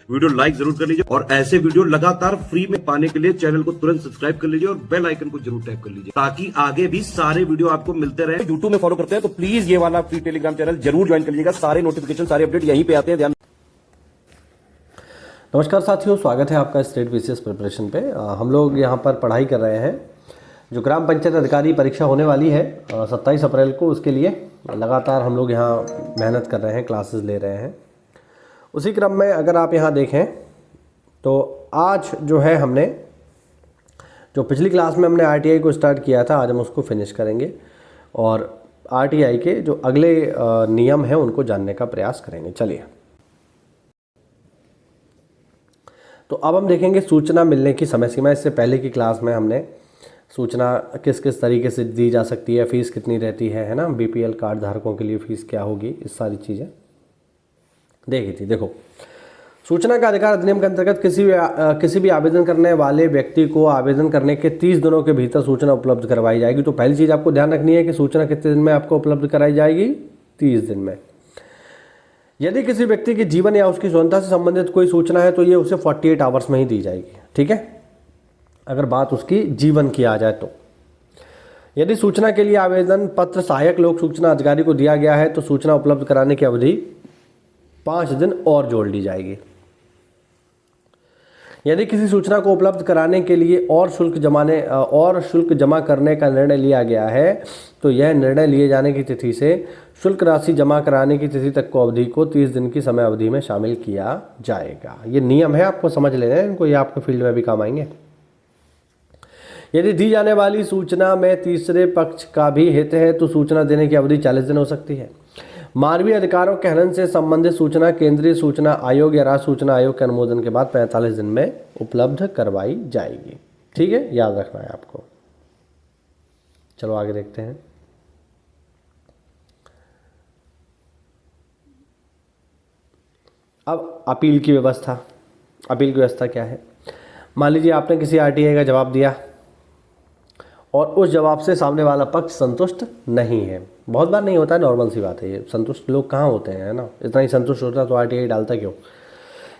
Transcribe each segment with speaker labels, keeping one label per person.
Speaker 1: Video like जरूर कर लीजिए और ऐसे वीडियो लगातार फ्री में पाने के लिए चैनल को तुरंत सब्सक्राइब कर लीजिए और बेल आइकन को जरूर टैप कर लीजिए ताकि आगे भी सारे वीडियो आपको मिलते रहे। यूट्यूब में फॉलो करते हैं तो प्लीज ये वाला फ्री टेलीग्राम चैनल जरूर ज्वाइन कर लीजिएगा। सारे नोटिफिकेशन सारे अपडेट यहीं पे आते हैं। ध्यान।
Speaker 2: नमस्कार साथियों, स्वागत है आपका स्टेट बीसीएस प्रिपरेशन पे। हम लोग यहाँ पर पढ़ाई कर रहे हैं। जो ग्राम पंचायत अधिकारी परीक्षा होने वाली है 27 अप्रैल को, उसके लिए लगातार हम लोग यहाँ मेहनत कर रहे हैं, क्लासेस ले रहे हैं। उसी क्रम में अगर आप यहाँ देखें तो आज जो है हमने जो पिछली क्लास में हमने आरटीआई को स्टार्ट किया था, आज हम उसको फिनिश करेंगे और आरटीआई के जो अगले नियम हैं उनको जानने का प्रयास करेंगे। चलिए, तो अब हम देखेंगे सूचना मिलने की समय सीमा। इससे पहले की क्लास में हमने सूचना किस किस तरीके से दी जा सकती है, फीस कितनी रहती है ना, बीपीएल कार्ड धारकों के लिए फीस क्या होगी, इस सारी चीज़ें देखी थी। देखो, सूचना का अधिकार अधिनियम के अंतर्गत किसी भी आवेदन करने वाले व्यक्ति को आवेदन करने के 30 दिनों के भीतर सूचना उपलब्ध करवाई जाएगी। तो पहली चीज़ आपको ध्यान रखनी है कि सूचना कितने दिन में आपको उपलब्ध कराई जाएगी? 30 दिन में। यदि किसी व्यक्ति के जीवन या उसकी स्वतंत्रता से संबंधित कोई सूचना है तो ये उसे 48 आवर्स में ही दी जाएगी। ठीक है, अगर बात उसकी जीवन की आ जाए तो। यदि सूचना के लिए आवेदन पत्र सहायक लोक सूचना अधिकारी को दिया गया है तो सूचना उपलब्ध कराने की अवधि 5 दिन और जोड़ ली जाएगी। यदि किसी सूचना को उपलब्ध कराने के लिए और शुल्क जमा करने का निर्णय लिया गया है तो यह निर्णय लिए जाने की तिथि से शुल्क राशि जमा कराने की तिथि तक को अवधि को 30 दिन की समय अवधि में शामिल किया जाएगा। ये नियम है, आपको समझ लेना है इनको, ये आपके फील्ड में भी काम आएंगे। यदि दी जाने वाली सूचना में तीसरे पक्ष का भी हित है तो सूचना देने की अवधि 40 दिन हो सकती है। मानवीय अधिकारों के हनन से संबंधित सूचना केंद्रीय सूचना आयोग या राज्य सूचना आयोग के अनुमोदन के बाद 45 दिन में उपलब्ध करवाई जाएगी। ठीक है, याद रखना है आपको। चलो आगे देखते हैं। अब अपील की व्यवस्था। अपील की व्यवस्था क्या है? मान लीजिए आपने किसी आरटीआई का जवाब दिया और उस जवाब से सामने वाला पक्ष संतुष्ट नहीं है। बहुत बार नहीं होता है, नॉर्मल सी बात है ये। संतुष्ट लोग कहाँ होते हैं, है ना? इतना ही संतुष्ट होता तो आरटीआई डालता क्यों?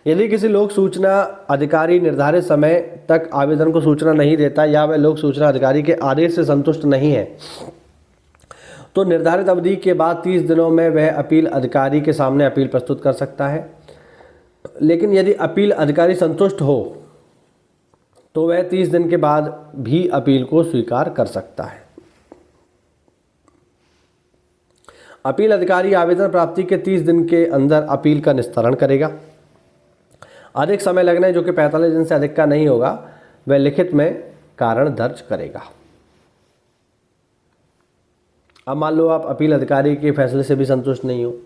Speaker 2: यदि किसी लोक सूचना अधिकारी निर्धारित समय तक आवेदन को सूचना नहीं देता या वह लोक सूचना अधिकारी के आदेश से संतुष्ट नहीं है तो निर्धारित अवधि के बाद 30 दिनों में वह अपील अधिकारी के सामने अपील प्रस्तुत कर सकता है। लेकिन यदि अपील अधिकारी संतुष्ट हो तो वह 30 दिन के बाद भी अपील को स्वीकार कर सकता है। अपील अधिकारी आवेदन प्राप्ति के 30 दिन के अंदर अपील का निस्तारण करेगा। अधिक समय लगने जो कि 45 दिन से अधिक का नहीं होगा, वह लिखित में कारण दर्ज करेगा। अब मान लो आप अपील अधिकारी के फैसले से भी संतुष्ट नहीं हो।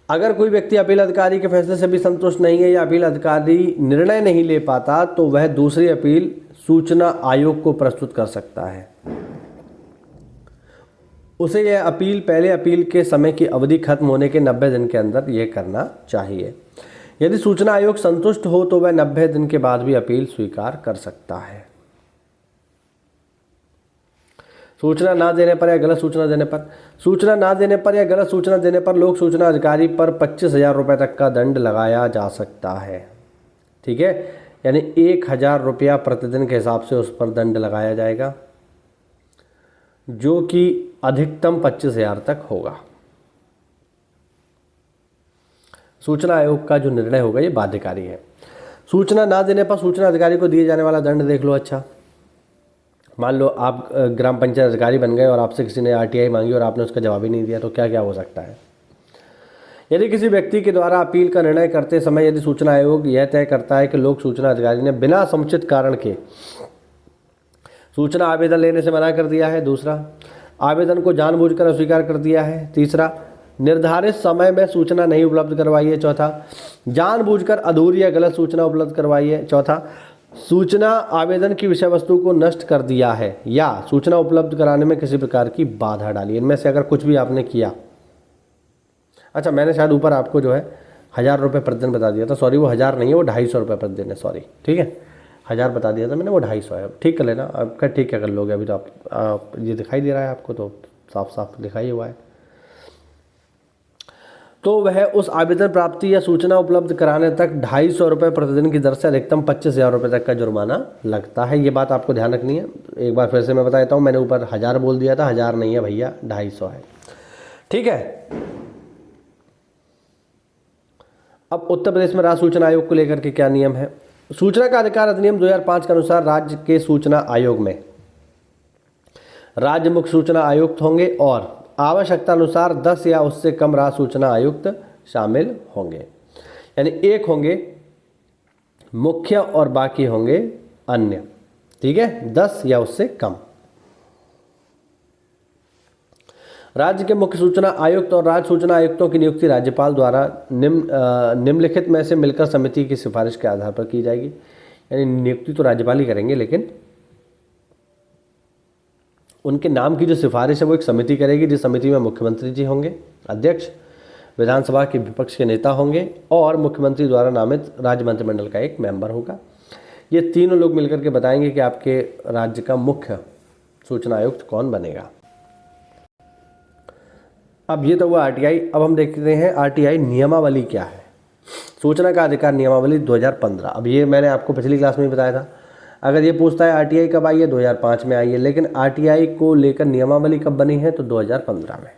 Speaker 2: अगर कोई व्यक्ति अपील अधिकारी के फैसले से भी संतुष्ट नहीं है या अपील अधिकारी निर्णय नहीं ले पाता तो वह दूसरी अपील सूचना आयोग को प्रस्तुत कर सकता है। उसे यह अपील पहले अपील के समय की अवधि खत्म होने के 90 दिन के अंदर यह करना चाहिए। यदि सूचना आयोग संतुष्ट हो तो वह 90 दिन के बाद भी अपील स्वीकार कर सकता है। सूचना ना देने पर या गलत सूचना देने पर, सूचना ना देने पर या गलत सूचना देने पर लोक सूचना अधिकारी पर 25,000 रुपये तक का दंड लगाया जा सकता है। ठीक है, यानी 1,000 रुपया प्रतिदिन के हिसाब से उस पर दंड लगाया जाएगा, जो कि अधिकतम 25,000 तक होगा। सूचना आयोग का जो निर्णय होगा ये बाध्यकारी है। सूचना ना देने पर सूचना अधिकारी को दिए जाने वाला दंड देख लो। अच्छा, मान लो आप ग्राम पंचायत अधिकारी बन गए और आपसे किसी ने आरटीआई मांगी और आपने उसका जवाब ही नहीं दिया, तो क्या क्या हो सकता है? यदि किसी व्यक्ति के द्वारा अपील का निर्णय करते समय यदि सूचना आयोग यह तय करता है कि लोक सूचना अधिकारी ने बिना समुचित कारण के सूचना आवेदन लेने से मना कर दिया है। दूसरा, आवेदन को जानबूझकर अस्वीकार कर दिया है। तीसरा, निर्धारित समय में सूचना नहीं उपलब्ध करवाई है। चौथा, जानबूझकर अधूरी या गलत सूचना उपलब्ध करवाई है। चौथा, सूचना आवेदन की विषय वस्तु को नष्ट कर दिया है या सूचना उपलब्ध कराने में किसी प्रकार की बाधा डाली। इनमें से अगर कुछ भी आपने किया, अच्छा मैंने शायद ऊपर आपको जो है 1,000 रुपये प्रतिदिन बता दिया था, सॉरी वो 1,000 नहीं है, वो 250 रुपये प्रतिदिन है, सॉरी। ठीक है, 1,000 बता दिया था मैंने, वो 250 है। ठीक कर लेना, आपका ठीक क्या कर लोगे? अभी तो आप ये दिखाई दे रहा है आपको, तो साफ साफ दिखाई हुआ है। तो वह उस आवेदन प्राप्ति या सूचना उपलब्ध कराने तक 250 रुपये प्रतिदिन की दर से अधिकतम 25,000 रुपये तक का जुर्माना लगता है। ये बात आपको ध्यान रखनी है। एक बार फिर से मैं बता देता हूँ, मैंने ऊपर 1000 बोल दिया था, 1000 नहीं है भैया, 250 है। ठीक है। अब उत्तर प्रदेश में राज्य सूचना आयोग को लेकर के क्या नियम है। सूचना का अधिकार अधिनियम 2005 के अनुसार राज्य के सूचना आयोग में राज्य मुख्य सूचना आयुक्त होंगे और आवश्यकता अनुसार 10 या उससे कम राज्य सूचना आयुक्त शामिल होंगे। यानी एक होंगे मुख्य और बाकी होंगे अन्य। ठीक है, 10 या उससे कम। राज्य के मुख्य सूचना आयुक्त और राज्य सूचना आयुक्तों की नियुक्ति राज्यपाल द्वारा निम्नलिखित में से मिलकर समिति की सिफारिश के आधार पर की जाएगी। यानी नियुक्ति तो राज्यपाल ही करेंगे, लेकिन उनके नाम की जो सिफारिश है वो एक समिति करेगी, जिस समिति में मुख्यमंत्री जी होंगे अध्यक्ष, विधानसभा के विपक्ष के नेता होंगे और मुख्यमंत्री द्वारा नामित राज्य मंत्रिमंडल का एक मेंबर होगा। ये तीनों लोग मिलकर के बताएंगे कि आपके राज्य का मुख्य सूचना आयुक्त कौन बनेगा। अब ये तो हुआ आरटीआई। अब हम देखते हैं आरटीआई नियमावली क्या है। सूचना का अधिकार नियमावली 2015। अब ये मैंने आपको पिछली क्लास में भी बताया था। अगर ये पूछता है आरटीआई कब आई है, 2005 में आई है, लेकिन आरटीआई को लेकर नियमावली कब बनी है, तो 2015 में।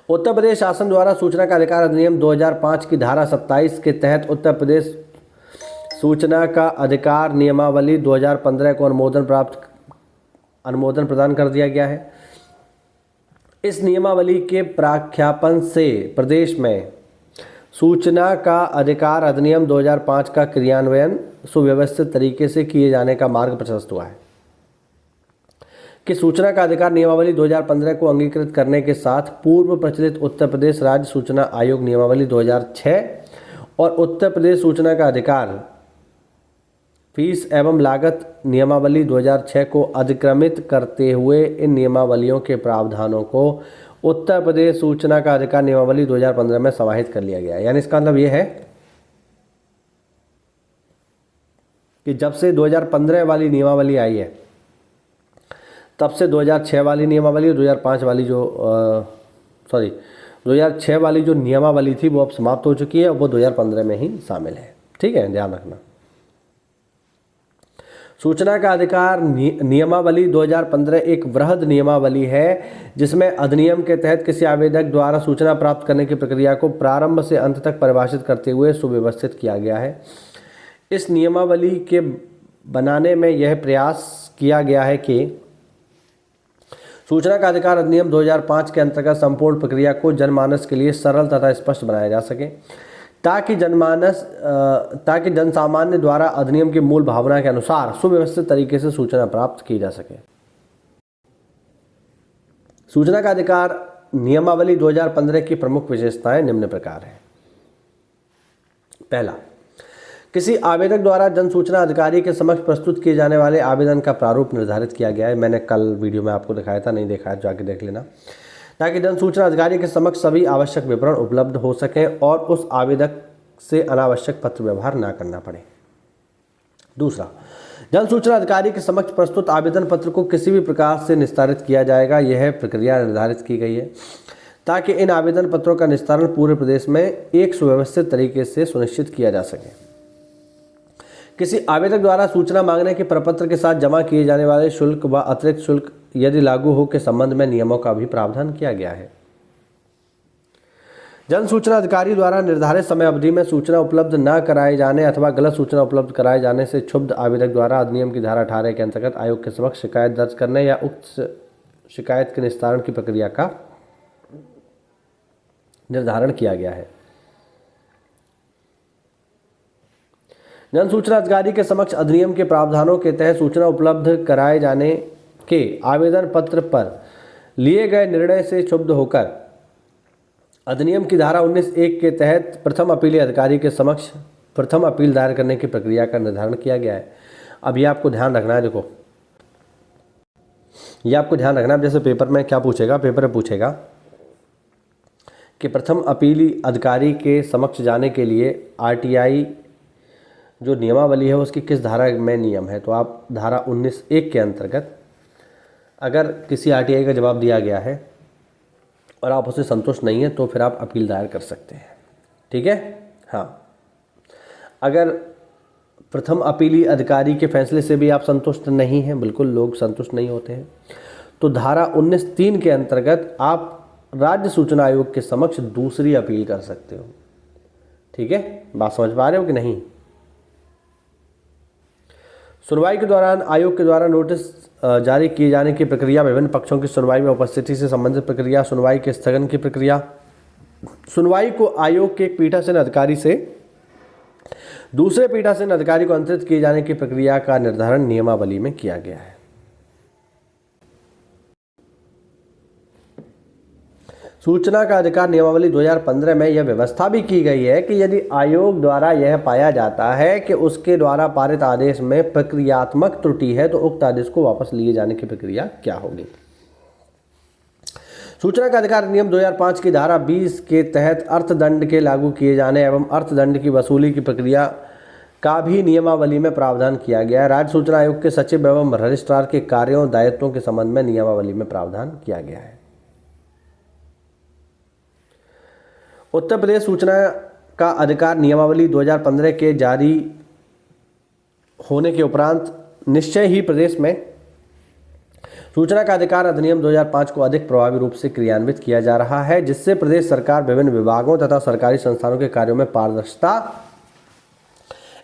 Speaker 2: उत्तर प्रदेश शासन द्वारा सूचना का अधिकार अधिनियम 2005 की धारा 27 के तहत उत्तर प्रदेश सूचना का अधिकार नियमावली 2015 को अनुमोदन प्रदान कर दिया गया है। इस नियमावली के प्रख्यापन से प्रदेश में सूचना का अधिकार अधिनियम 2005 का क्रियान्वयन सुव्यवस्थित तरीके से किए जाने का मार्ग प्रशस्त हुआ है कि सूचना का अधिकार नियमावली 2015 को अंगीकृत करने के साथ पूर्व प्रचलित उत्तर प्रदेश राज्य सूचना आयोग नियमावली 2006 और उत्तर प्रदेश सूचना का अधिकार फीस एवं लागत नियमावली 2006 को अधिक्रमित करते हुए इन नियमावलियों के प्रावधानों को उत्तर प्रदेश सूचना का अधिकार नियमावली 2015 में समाहित कर लिया गया है। यानी इसका मतलब ये है कि जब से 2015 वाली नियमावली आई है, तब से 2006 वाली नियमावली और 2005 वाली 2006 वाली जो नियमावली थी वो अब समाप्त हो चुकी है और वो 2015 में ही शामिल है। ठीक है, ध्यान रखना। सूचना का अधिकार नियमावली 2015 एक वृहद नियमावली है जिसमें अधिनियम के तहत किसी आवेदक द्वारा सूचना प्राप्त करने की प्रक्रिया को प्रारंभ से अंत तक परिभाषित करते हुए सुव्यवस्थित किया गया है। इस नियमावली के बनाने में यह प्रयास किया गया है कि सूचना का अधिकार अधिनियम 2005 के अंतर्गत संपूर्ण प्रक्रिया को जनमानस के लिए सरल तथा स्पष्ट बनाया जा सके ताकि जनसामान्य द्वारा अधिनियम की मूल भावना के अनुसार सुव्यवस्थित तरीके से सूचना प्राप्त की जा सके। सूचना का अधिकार नियमावली 2015 की प्रमुख विशेषताएं निम्न प्रकार हैं। पहला, किसी आवेदक द्वारा जन सूचना अधिकारी के समक्ष प्रस्तुत किए जाने वाले आवेदन का प्रारूप निर्धारित किया गया है। मैंने कल वीडियो में आपको दिखाया था, नहीं देखा है जाके देख लेना, ताकि जन सूचना अधिकारी के समक्ष सभी आवश्यक विवरण उपलब्ध हो सकें और उस आवेदक से अनावश्यक पत्र व्यवहार न करना पड़े। दूसरा, जन सूचना अधिकारी के समक्ष प्रस्तुत आवेदन पत्र को किसी भी प्रकार से निस्तारित किया जाएगा, यह प्रक्रिया निर्धारित की गई है ताकि इन आवेदन पत्रों का निस्तारण पूरे प्रदेश में एक सुव्यवस्थित तरीके से सुनिश्चित किया जा सके। किसी आवेदक द्वारा सूचना मांगने के प्रपत्र के साथ जमा किए जाने वाले शुल्क व अतिरिक्त शुल्क यदि लागू हो के संबंध में नियमों का भी प्रावधान किया गया है। जन सूचना अधिकारी द्वारा निर्धारित समय अवधि में सूचना उपलब्ध न कराए जाने अथवा गलत सूचना उपलब्ध कराए जाने से क्षुब्ध आवेदक द्वारा अधिनियम की धारा 18 के अंतर्गत आयोग के समक्ष शिकायत दर्ज करने या उक्त शिकायत के निस्तारण की प्रक्रिया का निर्धारण किया गया है। जन सूचना अधिकारी के समक्ष अधिनियम के प्रावधानों के तहत सूचना उपलब्ध कराए जाने के आवेदन पत्र पर लिए गए निर्णय से क्षुब्ध होकर अधिनियम की धारा 19(1) के तहत प्रथम अपीली अधिकारी के समक्ष प्रथम अपील दायर करने की प्रक्रिया का निर्धारण किया गया है। अब ये आपको ध्यान रखना है। देखो, ये आपको ध्यान रखना है। जैसे पेपर में क्या पूछेगा, पेपर में पूछेगा कि प्रथम अपीली अधिकारी के समक्ष जाने के लिए आरटीआई जो नियमावली है उसकी किस धारा में नियम है, तो आप धारा 19(1) के अंतर्गत अगर किसी आरटीआई का जवाब दिया गया है और आप उससे संतुष्ट नहीं हैं तो फिर आप अपील दायर कर सकते हैं। ठीक है। हाँ, अगर प्रथम अपीली अधिकारी के फैसले से भी आप संतुष्ट नहीं हैं, बिल्कुल लोग संतुष्ट नहीं होते हैं, तो धारा 19(3) के अंतर्गत आप राज्य सूचना आयोग के समक्ष दूसरी अपील कर सकते हो। ठीक है, बात समझ पा रहे हो कि नहीं? सुनवाई के दौरान आयोग के द्वारा नोटिस जारी किए जाने की प्रक्रिया, विभिन्न पक्षों की सुनवाई में उपस्थिति से संबंधित प्रक्रिया, सुनवाई के स्थगन की प्रक्रिया, सुनवाई को आयोग के एक पीठासीन अधिकारी से दूसरे पीठासीन अधिकारी को अंतरित किए जाने की प्रक्रिया का निर्धारण नियमावली में किया गया है। सूचना का अधिकार नियमावली 2015 में यह व्यवस्था भी की गई है कि यदि आयोग द्वारा यह पाया जाता है कि उसके द्वारा पारित आदेश में प्रक्रियात्मक त्रुटि है तो उक्त आदेश को वापस लिए जाने की प्रक्रिया क्या होगी। सूचना का अधिकार नियम 2005 की धारा 20 के तहत अर्थदंड के लागू किए जाने एवं अर्थदंड की वसूली की प्रक्रिया का भी नियमावली में प्रावधान किया गया है। राज्य सूचना आयोग के सचिव एवं रजिस्ट्रार के कार्यों दायित्वों के संबंध में नियमावली में प्रावधान किया गया है। उत्तर प्रदेश सूचना का अधिकार नियमावली 2015 के जारी होने के उपरांत निश्चय ही प्रदेश में सूचना का अधिकार अधिनियम 2005 को अधिक प्रभावी रूप से क्रियान्वित किया जा रहा है, जिससे प्रदेश सरकार विभिन्न विभागों तथा सरकारी संस्थानों के कार्यों में पारदर्शिता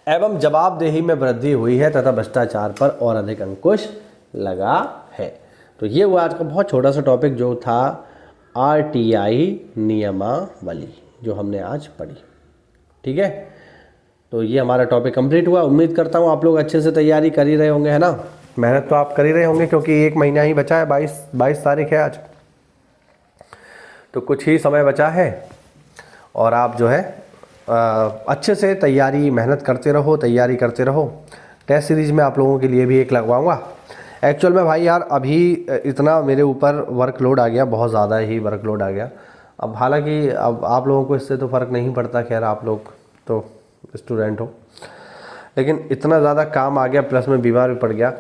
Speaker 2: एवं जवाबदेही में वृद्धि हुई है तथा भ्रष्टाचार पर और अधिक अंकुश लगा है। तो ये हुआ आज का बहुत छोटा सा टॉपिक जो था RTI नियमावली, जो हमने आज पढ़ी। ठीक है, तो ये हमारा टॉपिक कंप्लीट हुआ। उम्मीद करता हूँ आप लोग अच्छे से तैयारी कर ही रहे होंगे, है ना। मेहनत तो आप कर ही रहे होंगे क्योंकि 1 महीना ही बचा है, 22 तारीख है आज, तो कुछ ही समय बचा है और आप जो है अच्छे से तैयारी मेहनत करते रहो, तैयारी करते रहो। टेस्ट सीरीज में आप लोगों के लिए भी एक लगवाऊंगा। एक्चुअल में भाई यार अभी इतना मेरे ऊपर वर्कलोड आ गया, बहुत ज़्यादा ही वर्कलोड आ गया। अब हालांकि अब आप लोगों को इससे तो फ़र्क नहीं पड़ता, खैर आप लोग तो स्टूडेंट हो, लेकिन इतना ज़्यादा काम आ गया, प्लस में बीमार भी पड़ गया,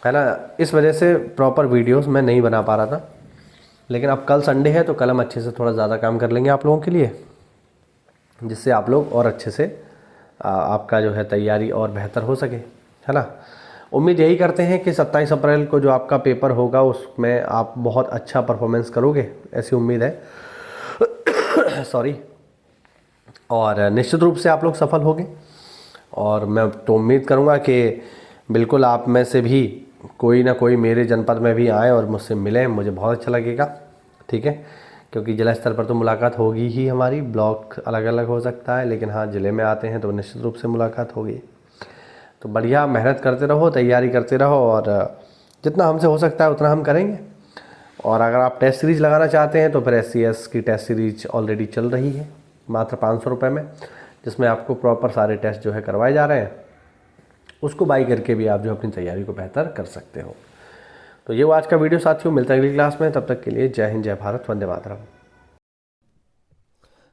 Speaker 2: है ना। इस वजह से प्रॉपर वीडियोस मैं नहीं बना पा रहा था। लेकिन अब कल संडे है तो कल हम अच्छे से थोड़ा ज़्यादा काम कर लेंगे आप लोगों के लिए, जिससे आप लोग और अच्छे से आपका जो है तैयारी और बेहतर हो सके, है ना। उम्मीद यही करते हैं कि 27 अप्रैल को जो आपका पेपर होगा उसमें आप बहुत अच्छा परफॉर्मेंस करोगे, ऐसी उम्मीद है सॉरी। और निश्चित रूप से आप लोग सफल होंगे और मैं तो उम्मीद करूंगा कि बिल्कुल आप में से भी कोई ना कोई मेरे जनपद में भी आए और मुझसे मिले, मुझे बहुत अच्छा लगेगा। ठीक है, क्योंकि जिला स्तर पर तो मुलाकात होगी ही हमारी, ब्लॉक अलग अलग हो सकता है, लेकिन हाँ ज़िले में आते हैं तो निश्चित रूप से मुलाकात होगी। तो बढ़िया मेहनत करते रहो, तैयारी करते रहो और जितना हमसे हो सकता है उतना हम करेंगे। और अगर आप टेस्ट सीरीज़ लगाना चाहते हैं तो फिर SCS की टेस्ट सीरीज ऑलरेडी चल रही है मात्र 500 रुपये में, जिसमें आपको प्रॉपर सारे टेस्ट जो है करवाए जा रहे हैं। उसको बाई करके भी आप जो अपनी तैयारी को बेहतर कर सकते हो। तो ये वो आज का वीडियो साथियों, मिलता है अगली क्लास में, तब तक के लिए जय हिंद, जय भारत, वंदे मातरम।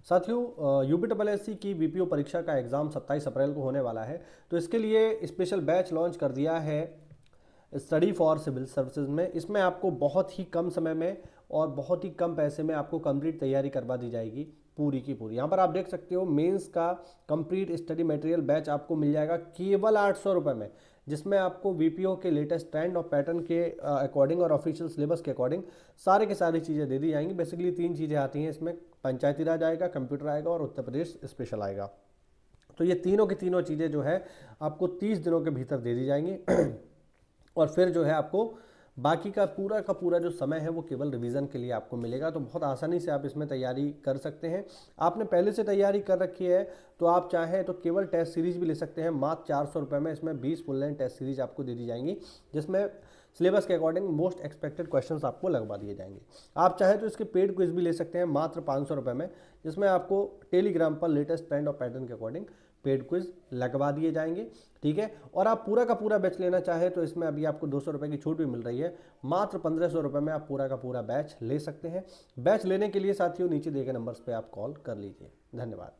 Speaker 2: साथियों, UPSSC की VPO परीक्षा का एग्ज़ाम 27 अप्रैल को होने वाला है, तो इसके लिए स्पेशल बैच लॉन्च कर दिया है स्टडी फॉर सिविल सर्विसेज में। इसमें आपको बहुत ही कम समय में और बहुत ही कम पैसे में आपको कंप्लीट तैयारी करवा दी जाएगी पूरी की पूरी। यहाँ पर आप देख सकते हो मेंस का कंप्लीट स्टडी मटेरियल बैच आपको मिल जाएगा केवल 800 रुपये में, जिसमें आपको VPO के लेटेस्ट ट्रेंड और पैटर्न के अकॉर्डिंग और ऑफिशियल सिलेबस के अकॉर्डिंग सारे के सारी चीज़ें दे दी जाएंगी। बेसिकली 3 चीज़ें आती हैं इसमें, पंचायती राज आएगा, कंप्यूटर आएगा और उत्तर प्रदेश स्पेशल आएगा। तो ये तीनों की तीनों चीज़ें जो है आपको 30 दिनों के भीतर दे दी जाएंगी और फिर जो है आपको बाकी का पूरा जो समय है वो केवल रिवीजन के लिए आपको मिलेगा। तो बहुत आसानी से आप इसमें तैयारी कर सकते हैं। आपने पहले से तैयारी कर रखी है तो आप चाहें तो केवल टेस्ट सीरीज भी ले सकते हैं मात्र 400 रुपये में। इसमें 20 फुल लेंथ टेस्ट सीरीज आपको दे दी जाएंगी, जिसमें सिलेबस के अकॉर्डिंग मोस्ट एक्सपेक्टेड क्वेश्चंस आपको लगवा दिए जाएंगे। आप चाहें तो इसके पेड क्विज भी ले सकते हैं मात्र 500 रुपये में, जिसमें आपको टेलीग्राम पर लेटेस्ट ट्रेंड और पैटर्न के अकॉर्डिंग पेड क्विज लगवा दिए जाएंगे। ठीक है, और आप पूरा का पूरा बैच लेना चाहे तो इसमें अभी आपको 200 रुपये की छूट भी मिल रही है। मात्र 1500 रुपये में आप पूरा का पूरा बैच ले सकते हैं। बैच लेने के लिए साथियों नीचे दिए गए नंबर्स पे आप कॉल कर लीजिए। धन्यवाद।